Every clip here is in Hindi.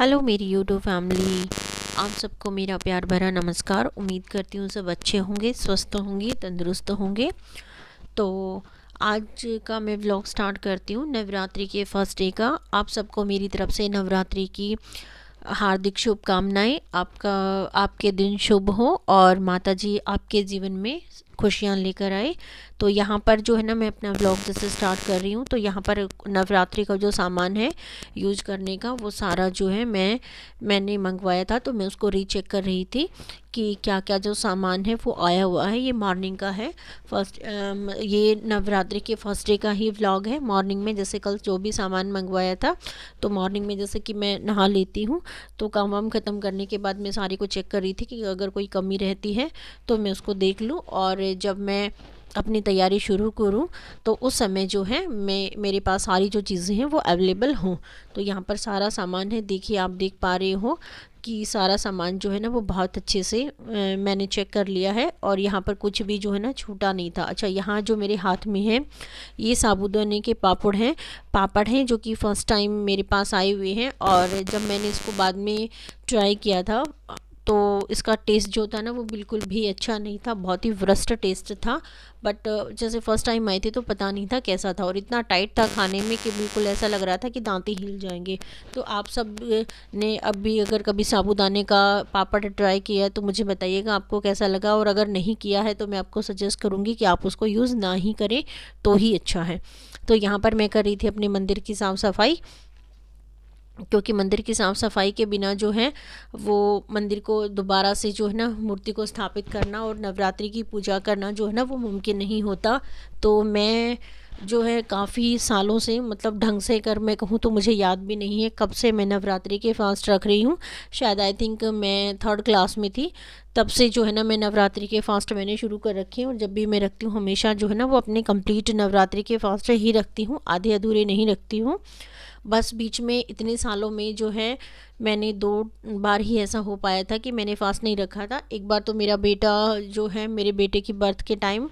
हेलो मेरी यूट्यूब फैमिली, आप सबको मेरा प्यार भरा नमस्कार। उम्मीद करती हूँ सब अच्छे होंगे, स्वस्थ होंगे, तंदुरुस्त होंगे। तो आज का मैं व्लॉग स्टार्ट करती हूँ नवरात्रि के फर्स्ट डे का। आप सबको मेरी तरफ से नवरात्रि की हार्दिक शुभकामनाएं। आपके दिन शुभ हो और माता जी आपके जीवन में खुशियाँ लेकर आए। तो यहाँ पर जो है ना, मैं अपना व्लॉग जैसे स्टार्ट कर रही हूँ, तो यहाँ पर नवरात्रि का जो सामान है यूज करने का, वो सारा जो है मैंने मंगवाया था। तो मैं उसको रीचेक कर रही थी कि क्या क्या जो सामान है वो आया हुआ है। ये मॉर्निंग का है ये नवरात्रि के फर्स्ट डे का ही व्लॉग है। मॉर्निंग में जैसे कल जो भी सामान मंगवाया था, तो मॉर्निंग में जैसे कि मैं नहा लेती हूँ, तो काम वाम ख़त्म करने के बाद मैं सारी को चेक कर रही थी कि अगर कोई कमी रहती है तो मैं उसको देख लूँ, और जब मैं अपनी तैयारी शुरू करूँ तो उस समय जो है मेरे पास सारी जो चीज़ें हैं वो अवेलेबल हों। तो यहाँ पर सारा सामान है, देखिए आप देख पा रहे हो कि सारा सामान जो है ना वो बहुत अच्छे से मैंने चेक कर लिया है, और यहाँ पर कुछ भी जो है ना छूटा नहीं था। अच्छा, यहाँ जो मेरे हाथ में है ये साबूदाने के पापड़ हैं जो कि फ़र्स्ट टाइम मेरे पास आए हुए हैं। और जब मैंने इसको बाद में ट्राई किया था तो इसका टेस्ट जो था ना वो बिल्कुल भी अच्छा नहीं था, बहुत ही वरस्ट टेस्ट था। बट जैसे फ़र्स्ट टाइम आए थे तो पता नहीं था कैसा था, और इतना टाइट था खाने में कि बिल्कुल ऐसा लग रहा था कि दांत ही हिल जाएंगे। तो आप सब ने अब भी अगर कभी साबूदाने का पापड़ ट्राई किया है तो मुझे बताइएगा आपको कैसा लगा, और अगर नहीं किया है तो मैं आपको सजेस्ट करूँगी कि आप उसको यूज़ ना ही करें तो ही अच्छा है। तो यहाँ पर मैं कर रही थी अपने मंदिर की साफ़ सफाई, क्योंकि मंदिर की साफ़ सफाई के बिना जो है वो मंदिर को दोबारा से जो है ना मूर्ति को स्थापित करना और नवरात्रि की पूजा करना जो है ना वो मुमकिन नहीं होता। तो मैं जो है काफ़ी सालों से, मतलब ढंग से कर मैं कहूँ तो मुझे याद भी नहीं है कब से मैं नवरात्रि के फास्ट रख रही हूँ। शायद आई थिंक मैं 3rd क्लास में थी, तब से जो है ना मैं नवरात्रि के फास्ट मैंने शुरू कर रखे हैं। और जब भी मैं रखती हूँ हमेशा जो है ना वो अपने कंप्लीट नवरात्रि के फास्ट ही रखती हूँ, आधे अधूरे नहीं रखती हूँ। बस बीच में इतने सालों में जो है मैंने 2 बार ही ऐसा हो पाया था कि मैंने फ़ास्ट नहीं रखा था। एक बार तो मेरा बेटा जो है, मेरे बेटे की बर्थ के टाइम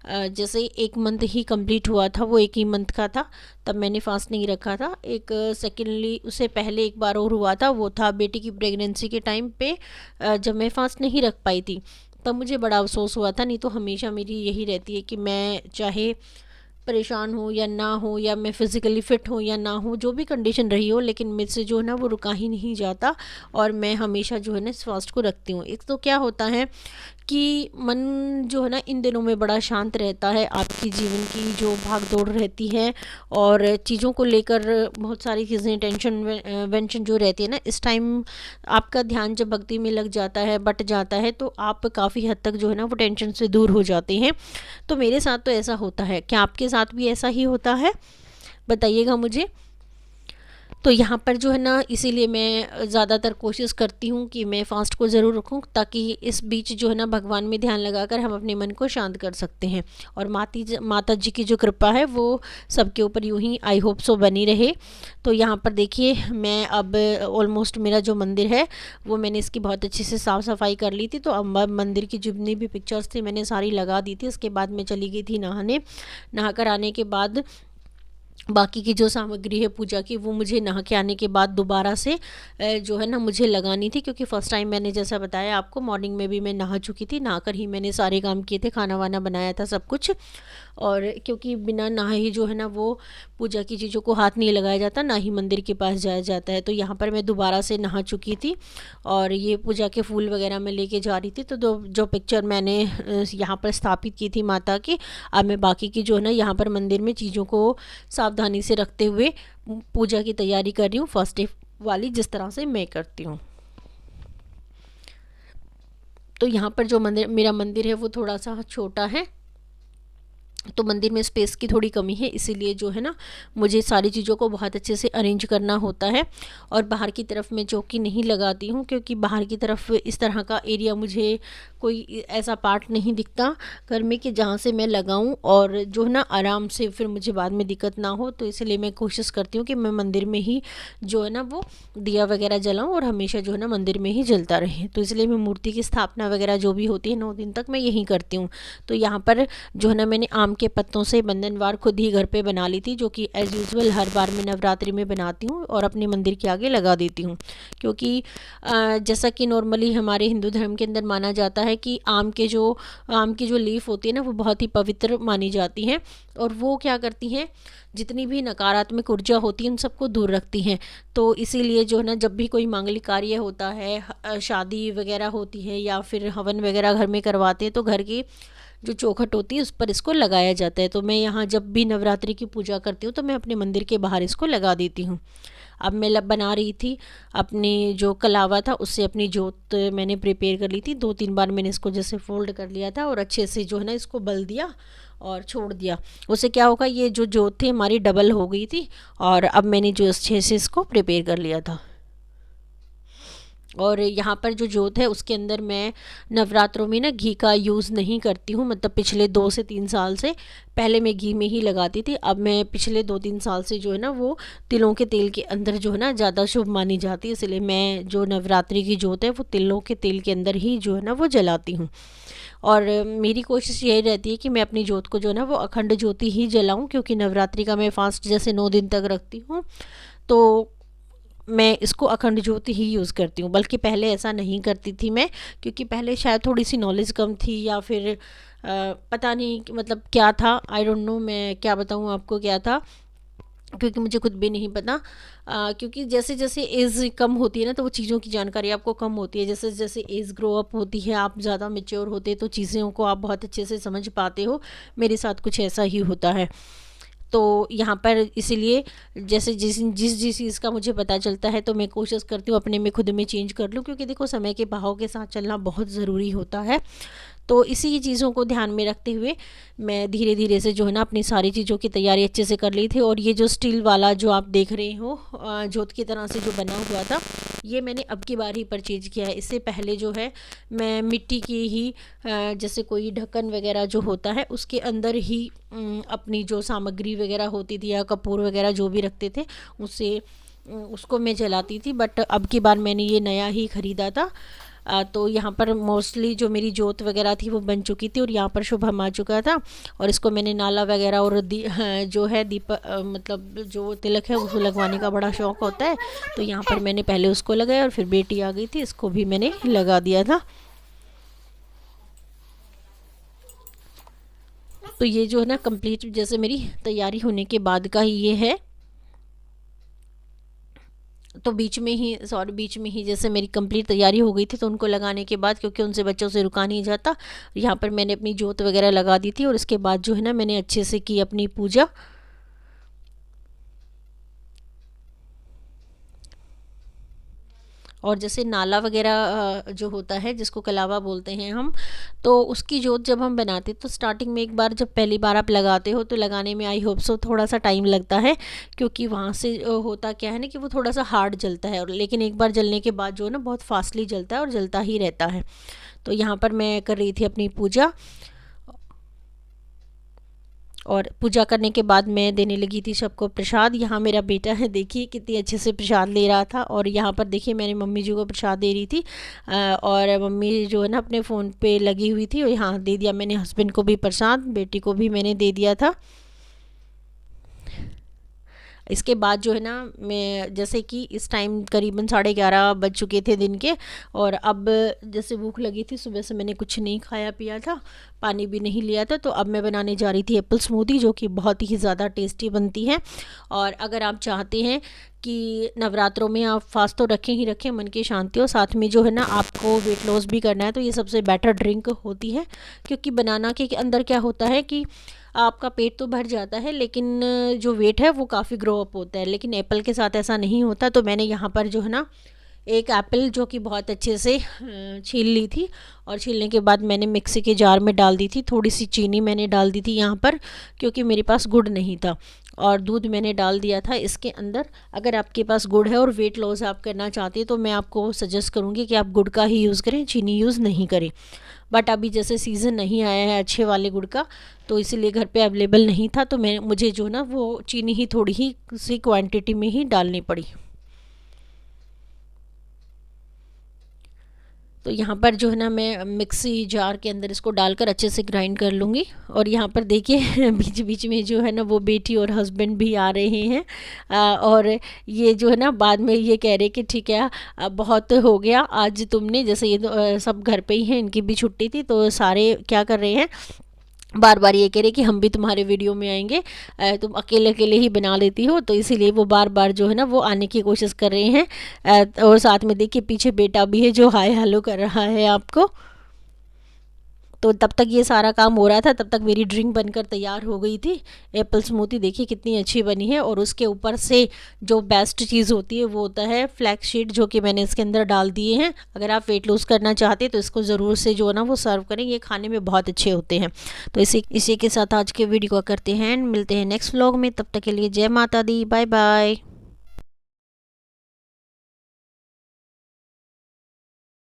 जैसे 1 मंथ ही कंप्लीट हुआ था, वो 1 ही मंथ का था, तब मैंने फ़ास्ट नहीं रखा था। एक सेकेंडली उससे पहले एक बार और हुआ था, वो था बेटी की प्रेगनेंसी के टाइम पे, जब मैं फ़ास्ट नहीं रख पाई थी, तब मुझे बड़ा अफसोस हुआ था। नहीं तो हमेशा मेरी यही रहती है कि मैं चाहे परेशान हो या ना हो, या मैं फ़िज़िकली फ़िट हूँ या ना हो, जो भी कंडीशन रही हो, लेकिन मुझसे जो है ना वो रुका ही नहीं जाता, और मैं हमेशा जो है ना इस फास्ट को रखती हूँ। एक तो क्या होता है कि मन जो है ना इन दिनों में बड़ा शांत रहता है। आपकी जीवन की जो भाग दौड़ रहती है और चीज़ों को लेकर बहुत सारी चीज़ें, टेंशन वेंशन जो रहती है ना, इस टाइम आपका ध्यान जब भक्ति में लग जाता है, बट जाता है, तो आप काफ़ी हद तक जो है ना वो टेंशन से दूर हो जाते हैं। तो मेरे साथ तो ऐसा होता है। क्या आपके साथ भी ऐसा ही होता है? बताइएगा मुझे। तो यहाँ पर जो है ना, इसीलिए मैं ज़्यादातर कोशिश करती हूँ कि मैं फ़ास्ट को ज़रूर रखूँ, ताकि इस बीच जो है ना भगवान में ध्यान लगाकर हम अपने मन को शांत कर सकते हैं। और माता जी की जो कृपा है वो सबके ऊपर यूँ ही आई होप सो बनी रहे। तो यहाँ पर देखिए, मैं अब ऑलमोस्ट मेरा जो मंदिर है वो मैंने इसकी बहुत अच्छे से साफ़ सफाई कर ली थी। तो अब मंदिर की जितनी भी पिक्चर्स थी मैंने सारी लगा दी थी। उसके बाद मैं चली गई थी नहाने। नहा कर आने के बाद बाकी की जो सामग्री है पूजा की, वो मुझे नहा के आने के बाद दोबारा से जो है ना मुझे लगानी थी, क्योंकि फ़र्स्ट टाइम मैंने जैसा बताया आपको मॉर्निंग में भी मैं नहा चुकी थी। नहाकर ही मैंने सारे काम किए थे, खाना वाना बनाया था सब कुछ। और क्योंकि बिना नहाए ही जो है ना वो पूजा की चीज़ों को हाथ नहीं लगाया जाता, ना ही मंदिर के पास जाया जाता है। तो यहाँ पर मैं दोबारा से नहा चुकी थी, और ये पूजा के फूल वगैरह मैं लेके जा रही थी। तो जो पिक्चर मैंने यहाँ पर स्थापित की थी माता की, अब मैं बाकी की जो है ना यहाँ पर मंदिर में चीज़ों को सावधानी से रखते हुए पूजा की तैयारी कर रही हूँ, फर्स्ट डे वाली, जिस तरह से मैं करती हूँ। तो यहाँ पर जो मेरा मंदिर है वो थोड़ा सा छोटा है, तो मंदिर में स्पेस की थोड़ी कमी है, इसीलिए जो है ना मुझे सारी चीज़ों को बहुत अच्छे से अरेंज करना होता है। और बाहर की तरफ मैं चौकी नहीं लगाती हूँ, क्योंकि बाहर की तरफ इस तरह का एरिया मुझे कोई ऐसा पार्ट नहीं दिखता घर में कि जहाँ से मैं लगाऊं और जो है ना आराम से फिर मुझे बाद में दिक्कत ना हो। तो इसलिए मैं कोशिश करती हूँ कि मैं मंदिर में ही जो है ना वो दिया वगैरह जलाऊँ, और हमेशा जो है ना मंदिर में ही जलता रहे। तो इसलिए मैं मूर्ति की स्थापना वगैरह जो भी होती है 9 दिन तक मैं यही करती हूँ। तो यहाँ पर जो है ना मैंने आम आम के पत्तों से बंधनवार खुद ही घर पे बना ली थी, जो कि एज़ यूजुअल हर बार मैं नवरात्रि में बनाती हूँ और अपने मंदिर के आगे लगा देती हूँ। क्योंकि जैसा कि नॉर्मली हमारे हिंदू धर्म के अंदर माना जाता है कि आम की जो लीफ होती है ना, वो बहुत ही पवित्र मानी जाती हैं और वो क्या करती हैं, जितनी भी नकारात्मक ऊर्जा होती है उन सबको दूर रखती हैं। तो इसीलिए जो है ना, जब भी कोई मांगलिक कार्य होता है, शादी वगैरह होती है या फिर हवन वगैरह घर में करवाते हैं, तो घर की जो चौखट होती है उस पर इसको लगाया जाता है। तो मैं यहाँ जब भी नवरात्रि की पूजा करती हूँ तो मैं अपने मंदिर के बाहर इसको लगा देती हूँ। अब मैं बना रही थी अपनी जो कलावा था, उससे अपनी जोत मैंने प्रिपेयर कर ली थी। 2-3 बार मैंने इसको जैसे फोल्ड कर लिया था और अच्छे से जो है ना इसको बल दिया और छोड़ दिया। उससे क्या होगा, ये जो जोत थी हमारी डबल हो गई थी और अब मैंने जो अच्छे से इसको प्रिपेयर कर लिया था। और यहाँ पर जो जोत है उसके अंदर मैं नवरात्रों में ना घी का यूज़ नहीं करती हूँ। मतलब पिछले 2 से 3 साल से, पहले मैं घी में ही लगाती थी, अब मैं पिछले 2-3 साल से जो है ना वो तिलों के तेल के अंदर जो है ना ज़्यादा शुभ मानी जाती है, इसलिए मैं जो नवरात्रि की जोत है वो तिलों के तेल के अंदर ही जो है ना वो जलाती हूँ। और मेरी कोशिश यही रहती है कि मैं अपनी जोत को जो है ना वो अखंड ज्योति ही जलाऊँ, क्योंकि नवरात्रि का मैं फास्ट जैसे 9 दिन तक रखती हूँ, तो मैं इसको अखंड ज्योति ही यूज़ करती हूँ। बल्कि पहले ऐसा नहीं करती थी मैं, क्योंकि पहले शायद थोड़ी सी नॉलेज कम थी या फिर पता नहीं मतलब क्या था, आई डोंट नो मैं क्या बताऊँ आपको क्या था, क्योंकि मुझे खुद भी नहीं पता। क्योंकि जैसे जैसे एज कम होती है ना, तो वो चीज़ों की जानकारी आपको कम होती है। जैसे जैसे एज ग्रो अप होती है, आप ज़्यादा मेच्योर होते, तो चीज़ों को आप बहुत अच्छे से समझ पाते हो। मेरे साथ कुछ ऐसा ही होता है। तो यहाँ पर इसीलिए जैसे जिस चीज़ का मुझे पता चलता है तो मैं कोशिश करती हूँ अपने में खुद में चेंज कर लूँ, क्योंकि देखो समय के बहाव के साथ चलना बहुत ज़रूरी होता है। तो इसी चीज़ों को ध्यान में रखते हुए मैं धीरे धीरे से जो है ना अपनी सारी चीज़ों की तैयारी अच्छे से कर ली थी। और ये जो स्टील वाला जो आप देख रहे हो जोत की तरह से जो बना हुआ था, ये मैंने अब की बार ही परचेज किया है। इससे पहले जो है मैं मिट्टी की ही जैसे कोई ढक्कन वगैरह जो होता है उसके अंदर ही अपनी जो सामग्री वगैरह होती थी या कपूर वगैरह जो भी रखते थे उससे उसको मैं जलाती थी। बट अब की बार मैंने ये नया ही ख़रीदा था। तो यहाँ पर मोस्टली जो मेरी जोत वगैरह थी वो बन चुकी थी और यहाँ पर शुभम आ चुका था। और इसको मैंने नाला वगैरह और जो है मतलब जो तिलक है उसको लगवाने का बड़ा शौक़ होता है, तो यहाँ पर मैंने पहले उसको लगाया और फिर बेटी आ गई थी, इसको भी मैंने लगा दिया था। तो ये जो है ना कंप्लीट जैसे मेरी तैयारी होने के बाद का ही ये है। तो बीच में ही जैसे मेरी कंप्लीट तैयारी हो गई थी, तो उनको लगाने के बाद, क्योंकि उनसे बच्चों से रुका नहीं जाता, यहाँ पर मैंने अपनी जोत वगैरह लगा दी थी। और इसके बाद जो है ना मैंने अच्छे से की अपनी पूजा। और जैसे नाला वगैरह जो होता है जिसको कलावा बोलते हैं हम, तो उसकी जोत जब हम बनाते तो स्टार्टिंग में एक बार जब पहली बार आप लगाते हो तो लगाने में आई होप सो थोड़ा सा टाइम लगता है, क्योंकि वहाँ से होता क्या है ना कि वो थोड़ा सा हार्ड जलता है। और लेकिन एक बार जलने के बाद जो है ना बहुत फास्टली जलता है और जलता ही रहता है। तो यहाँ पर मैं कर रही थी अपनी पूजा, और पूजा करने के बाद मैं देने लगी थी सबको प्रसाद। यहाँ मेरा बेटा है, देखिए कितनी अच्छे से प्रसाद ले रहा था। और यहाँ पर देखिए मैंने मम्मी जी को प्रसाद दे रही थी और मम्मी जो है ना अपने फ़ोन पे लगी हुई थी, और यहाँ दे दिया मैंने हस्बैंड को भी प्रसाद, बेटी को भी मैंने दे दिया था। इसके बाद जो है ना मैं जैसे कि इस टाइम करीबन 11:30 बज चुके थे दिन के, और अब जैसे भूख लगी थी, सुबह से मैंने कुछ नहीं खाया पिया था, पानी भी नहीं लिया था। तो अब मैं बनाने जा रही थी एप्पल स्मूदी, जो कि बहुत ही ज़्यादा टेस्टी बनती है। और अगर आप चाहते हैं कि नवरात्रों में आप फास्ट तो रखें ही रखें, मन की शांति हो, साथ में जो है ना आपको वेट लॉस भी करना है, तो ये सबसे बेटर ड्रिंक होती है। क्योंकि बनाना के अंदर क्या होता है कि आपका पेट तो भर जाता है, लेकिन जो वेट है वो काफ़ी ग्रो अप होता है। लेकिन एप्पल के साथ ऐसा नहीं होता। तो मैंने यहाँ पर जो है ना एक एप्पल जो कि बहुत अच्छे से छील ली थी, और छीलने के बाद मैंने मिक्सी के जार में डाल दी थी। थोड़ी सी चीनी मैंने डाल दी थी यहाँ पर, क्योंकि मेरे पास गुड़ नहीं था, और दूध मैंने डाल दिया था इसके अंदर। अगर आपके पास गुड़ है और वेट लॉस आप करना चाहते हैं तो मैं आपको सजेस्ट करूँगी कि आप गुड़ का ही यूज़ करें, चीनी यूज़ नहीं करें। बट अभी जैसे सीज़न नहीं आया है अच्छे वाले गुड़ का, तो इसीलिए घर पे अवेलेबल नहीं था, तो मुझे जो ना वो चीनी ही थोड़ी ही सी क्वांटिटी में ही डालनी पड़ी। तो यहाँ पर जो है ना मैं मिक्सी जार के अंदर इसको डालकर अच्छे से ग्राइंड कर लूँगी। और यहाँ पर देखिए बीच बीच में जो है ना वो बेटी और हस्बैंड भी आ रहे हैं। और ये जो है ना बाद में ये कह रहे कि ठीक है बहुत हो गया आज तुमने, जैसे ये सब घर पे ही हैं, इनकी भी छुट्टी थी, तो सारे क्या कर रहे हैं बार बार ये कह रहे कि हम भी तुम्हारे वीडियो में आएंगे, तुम अकेले अकेले ही बना लेती हो, तो इसीलिए वो बार बार जो है ना वो आने की कोशिश कर रहे हैं। और साथ में देखिए पीछे बेटा भी है जो हाय हेलो कर रहा है आपको। तो तब तक ये सारा काम हो रहा था, तब तक मेरी ड्रिंक बनकर तैयार हो गई थी। एप्पल स्मूदी देखिए कितनी अच्छी बनी है। और उसके ऊपर से जो बेस्ट चीज़ होती है वो होता है फ्लैक्स सीड, जो कि मैंने इसके अंदर डाल दिए हैं। अगर आप वेट लूज़ करना चाहते हैं तो इसको ज़रूर से जो है ना वो सर्व करें, ये खाने में बहुत अच्छे होते हैं। तो इसी के साथ आज के वीडियो को करते हैं, मिलते हैं नेक्स्ट व्लॉग में। तब तक के लिए जय माता दी, बाय बाय।